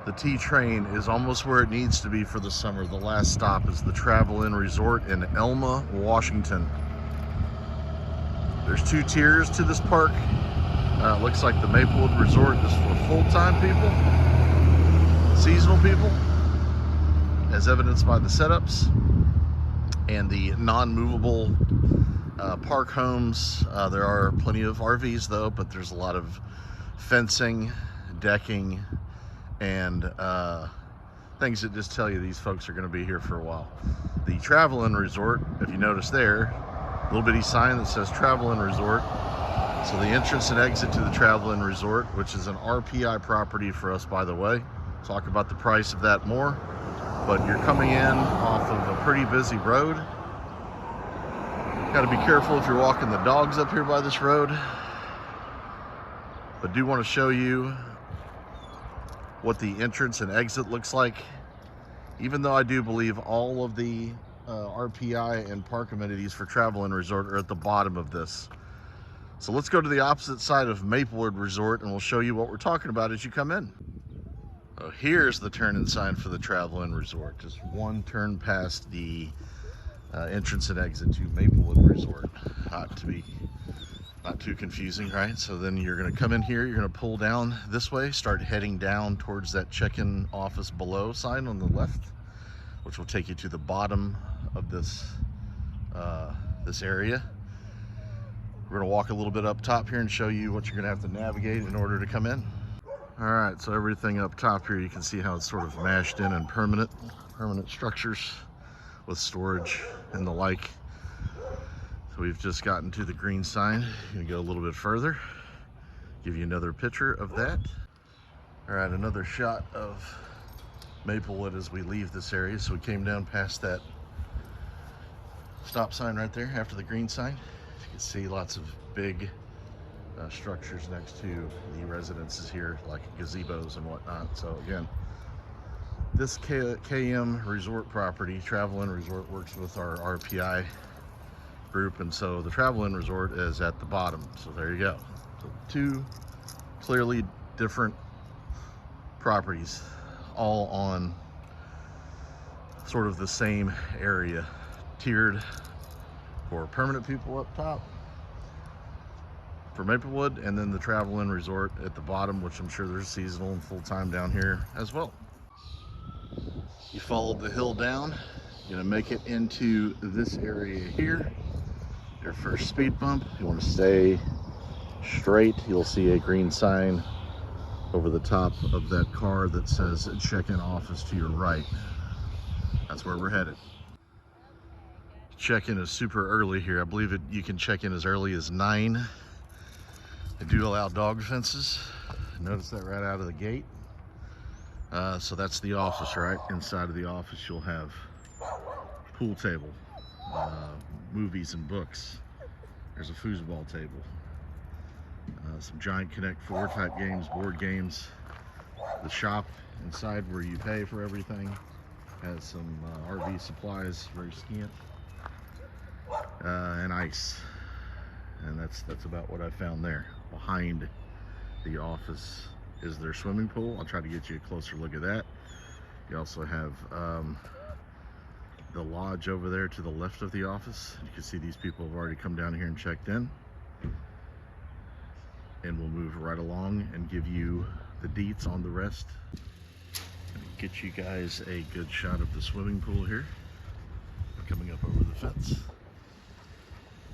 The T train is almost where it needs to be for the summer. The last stop is the Travel Inn Resort in Elma, Washington. There's 2 tiers to this park. It looks like the Maplewood Resort is for full-time people, seasonal people, as evidenced by the setups, and the non-movable park homes. There are plenty of RVs though, but there's a lot of fencing, decking, and things that just tell you these folks are going to be here for a while. The Travel Inn Resort, if you notice there, little bitty sign that says Travel Inn Resort. So the entrance and exit to the Travel Inn Resort, which is an RPI property for us, by the way. Talk about the price of that more. But you're coming in off of a pretty busy road. Got to be careful if you're walking the dogs up here by this road. But do want to show you what the entrance and exit looks like. Even though I do believe all of the RPI and park amenities for Travel Inn Resort are at the bottom of this. So let's go to the opposite side of Maplewood Resort and we'll show you what we're talking about as you come in. Here's the turn-in sign for the Travel Inn Resort. Just one turn past the entrance and exit to Maplewood Resort. Not too confusing, right? So then you're gonna come in here, you're gonna pull down this way, start heading down towards that check-in office below sign on the left, which will take you to the bottom of this this area. We're gonna walk a little bit up top here and show you what you're gonna have to navigate in order to come in. All right, so everything up top here, you can see how it's sort of mashed in and permanent structures with storage and the like. So we've just gotten to the green sign. Gonna go a little bit further, give you another picture of that. All right, another shot of Maplewood as we leave this area. So we came down past that stop sign right there after the green sign. You can see lots of big structures next to the residences here, like gazebos and whatnot. So again, this KM Resort property, Travel Inn Resort, works with our RPI group, and so the Travel Inn Resort is at the bottom. So there you go. So 2 clearly different properties, all on sort of the same area, tiered for permanent people up top for Maplewood, and then the Travel Inn Resort at the bottom, which I'm sure there's seasonal and full-time down here as well. You followed the hill down, you're gonna make it into this area here. Your first speed bump, you want to stay straight. You'll see a green sign over the top of that car that says check-in office to your right. That's where we're headed. Check-in is super early here. I believe you can check in as early as 9. They do allow dog fences. Notice that right out of the gate. So that's the office, right? Inside of the office you'll have pool table, movies and books. There's a foosball table, some giant Connect 4 type games, board games. The shop inside where you pay for everything has some RV supplies, very scant, and ice. And that's about what I found there. Behind the office is their swimming pool. I'll try to get you a closer look at that. You also have the lodge over there to the left of the office. You can see these people have already come down here and checked in. And we'll move right along and give you the deets on the rest. And get you guys a good shot of the swimming pool here. We're coming up over the fence.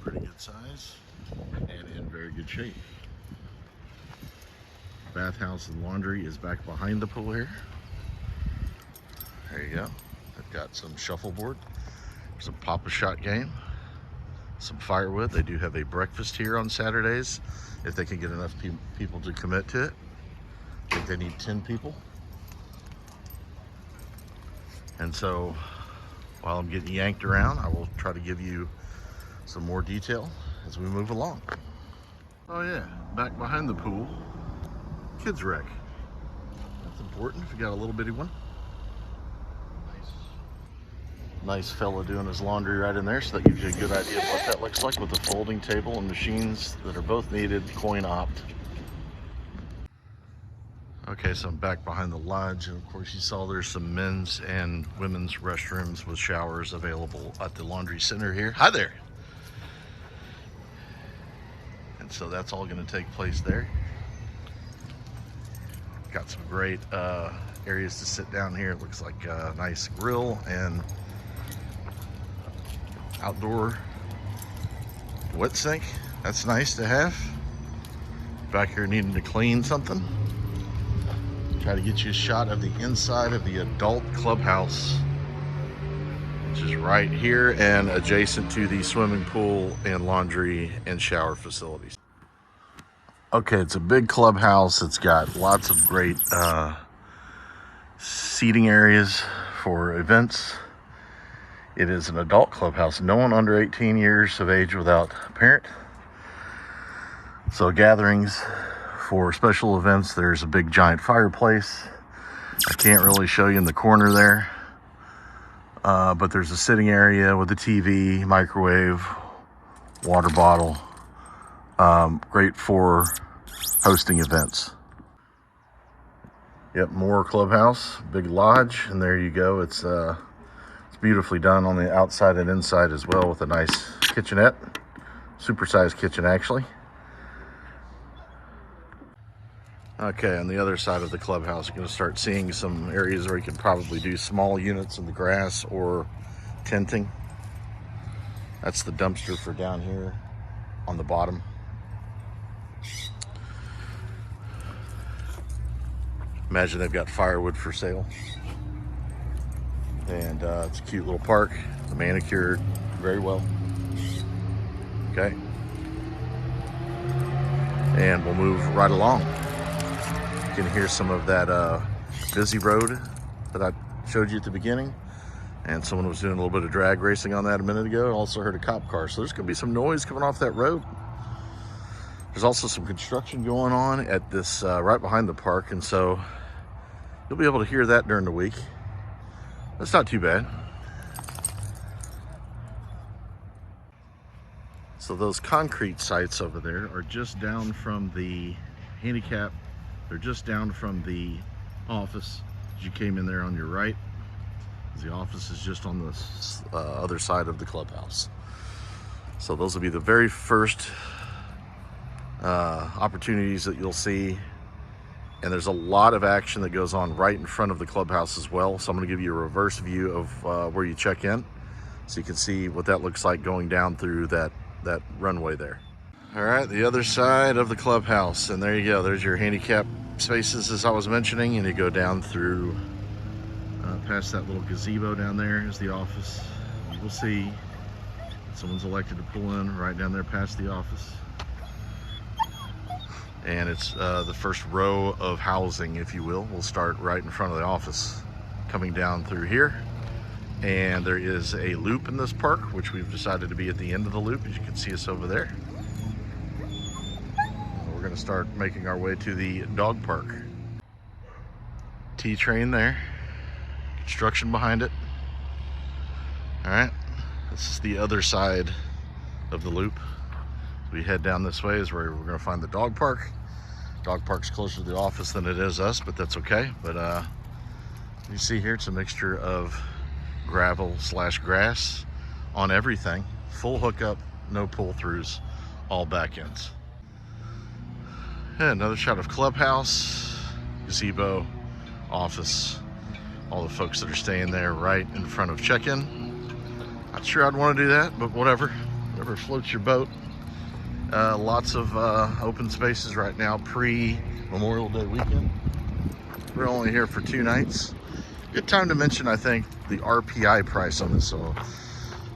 Pretty good size and in very good shape. Bathhouse and laundry is back behind the pool here. There you go. I've got some shuffleboard, some pop-a-shot game, some firewood. They do have a breakfast here on Saturdays if they can get enough people to commit to it. I think they need 10 people. And so while I'm getting yanked around, I will try to give you some more detail as we move along. Oh yeah, back behind the pool, kids wreck. That's important if you got a little bitty one. Nice fella doing his laundry right in there, so that gives you a good idea of what that looks like with the folding table and machines that are both needed, coin opt. Okay, so I'm back behind the lodge, and of course you saw there's some men's and women's restrooms with showers available at the laundry center here. Hi there. And so that's all going to take place there. Got some great areas to sit down here. It looks like a nice grill and outdoor wet sink. That's nice to have. Back here needing to clean something. Try to get you a shot of the inside of the adult clubhouse, which is right here and adjacent to the swimming pool and laundry and shower facilities. Okay, it's a big clubhouse. It's got lots of great seating areas for events. It is an adult clubhouse. No one under 18 years of age without a parent. So gatherings for special events, there's a big giant fireplace. I can't really show you in the corner there, but there's a sitting area with a TV, microwave, water bottle. Great for hosting events. Yep, more clubhouse, big lodge, and there you go. It's beautifully done on the outside and inside as well, with a nice kitchenette, supersized kitchen actually. Okay, on the other side of the clubhouse, you're going to start seeing some areas where you can probably do small units in the grass or tenting. That's the dumpster for down here on the bottom. Imagine they've got firewood for sale. And it's a cute little park, manicured very well. Okay. And we'll move right along. You can hear some of that busy road that I showed you at the beginning, and someone was doing a little bit of drag racing on that a minute ago. I also heard a cop car, so there's gonna be some noise coming off that road. There's also some construction going on at this right behind the park, and so you'll be able to hear that during the week. That's not too bad. So those concrete sites over there are just down from the handicap. They're just down from the office. As you came in there on your right, the office is just on the other side of the clubhouse. So those will be the very first opportunities that you'll see. And there's a lot of action that goes on right in front of the clubhouse as well. So I'm going to give you a reverse view of where you check in, so you can see what that looks like going down through that runway there. All right, the other side of the clubhouse, and there you go. There's your handicap spaces, as I was mentioning, and you go down through past that little gazebo down there is the office. You will see someone's elected to pull in right down there past the office. And it's the first row of housing, if you will. We'll start right in front of the office, coming down through here. And there is a loop in this park, which we've decided to be at the end of the loop, as you can see us over there. We're gonna start making our way to the dog park. T-train there, construction behind it. All right, this is the other side of the loop. We head down this way is where we're going to find the dog park. Dog park's closer to the office than it is us, but that's okay. But you see here, it's a mixture of gravel / grass on everything. Full hookup, no pull-throughs, all back ends. And another shot of clubhouse, gazebo, office, all the folks that are staying there right in front of check-in. Not sure I'd want to do that, but whatever floats your boat. Lots of open spaces right now pre-Memorial Day weekend. We're only here for 2 nights. Good time to mention, I think, the RPI price on this. So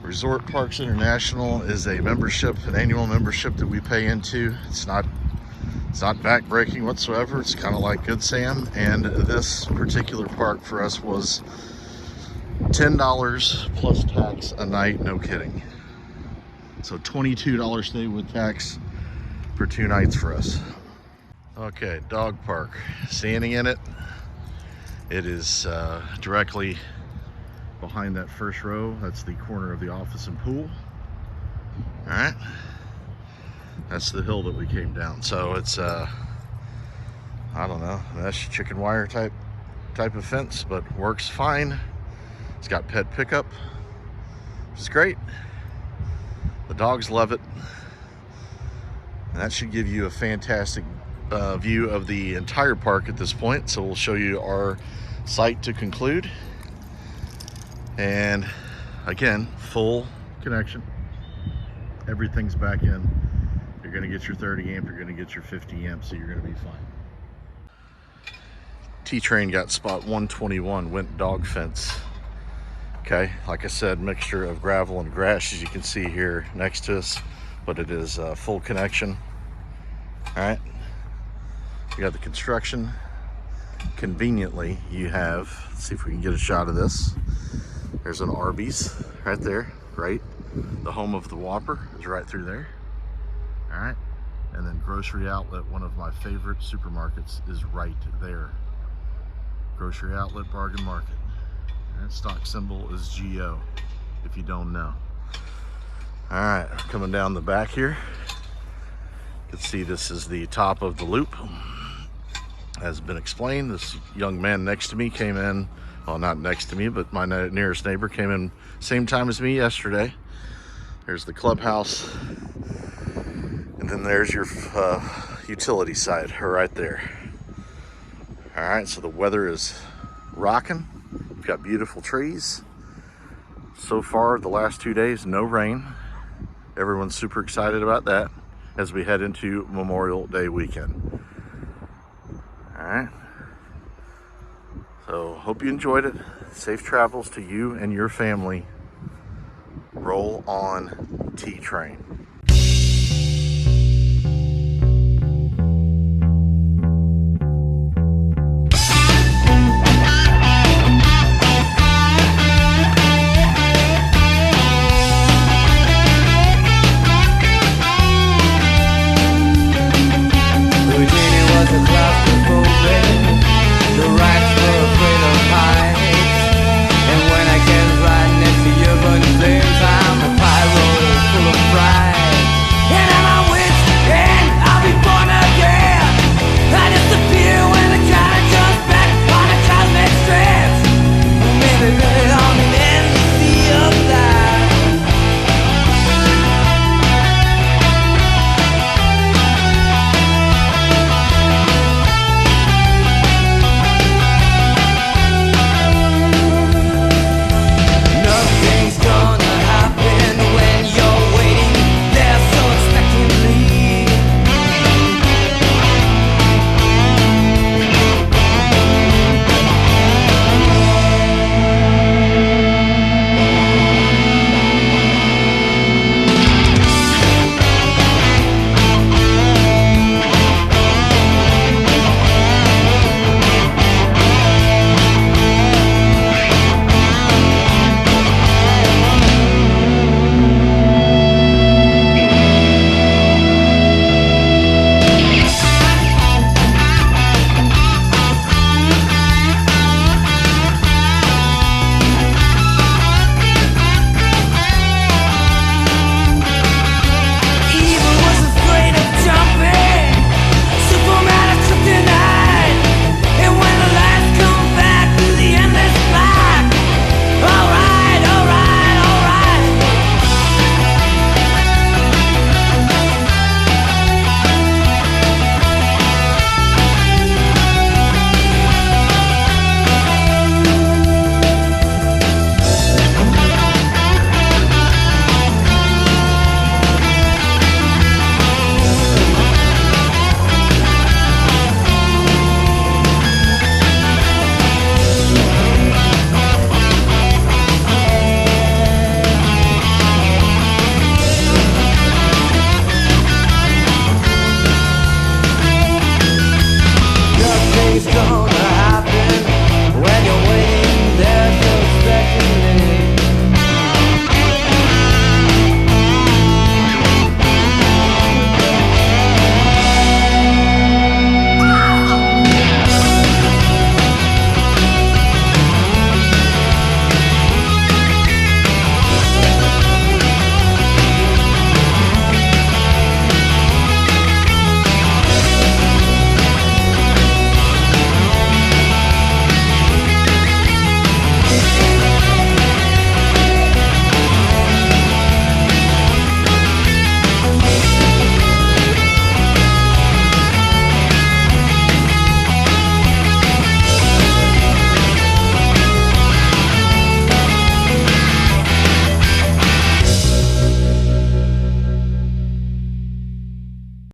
Resort Parks International is a membership, an annual membership that we pay into. It's not backbreaking whatsoever. It's kind of like Good Sam. And this particular park for us was $10 plus tax a night, no kidding. So $22 stay with tax for 2 nights for us. Okay, dog park. Standing in it. It is directly behind that first row. That's the corner of the office and pool. All right. That's the hill that we came down. So it's I don't know, mesh chicken wire type of fence, but works fine. It's got pet pickup, which is great. The dogs love it. And that should give you a fantastic view of the entire park at this point. So we'll show you our site to conclude. And again, full connection. Everything's back in. You're gonna get your 30 amp, you're gonna get your 50 amp, so you're gonna be fine. T-Train got spot 121, went dog fence. Okay, like I said, mixture of gravel and grass, as you can see here next to us, but it is full connection. All right, you got the construction. Conveniently, you have, let's see if we can get a shot of this. There's an Arby's right there, right? The home of the Whopper is right through there. All right, and then grocery outlet, one of my favorite supermarkets, is right there. Grocery outlet, bargain market. That stock symbol is GO, if you don't know. All right, coming down the back here, you can see this is the top of the loop. As been explained, this young man next to me came in, well, not next to me, but my nearest neighbor came in same time as me yesterday. There's the clubhouse, and then there's your utility side right there. All right, so the weather is rocking. We've got beautiful trees. So far, the last 2 days, no rain. Everyone's super excited about that as we head into Memorial Day weekend. All right. So hope you enjoyed it. Safe travels to you and your family. Roll on T-Train.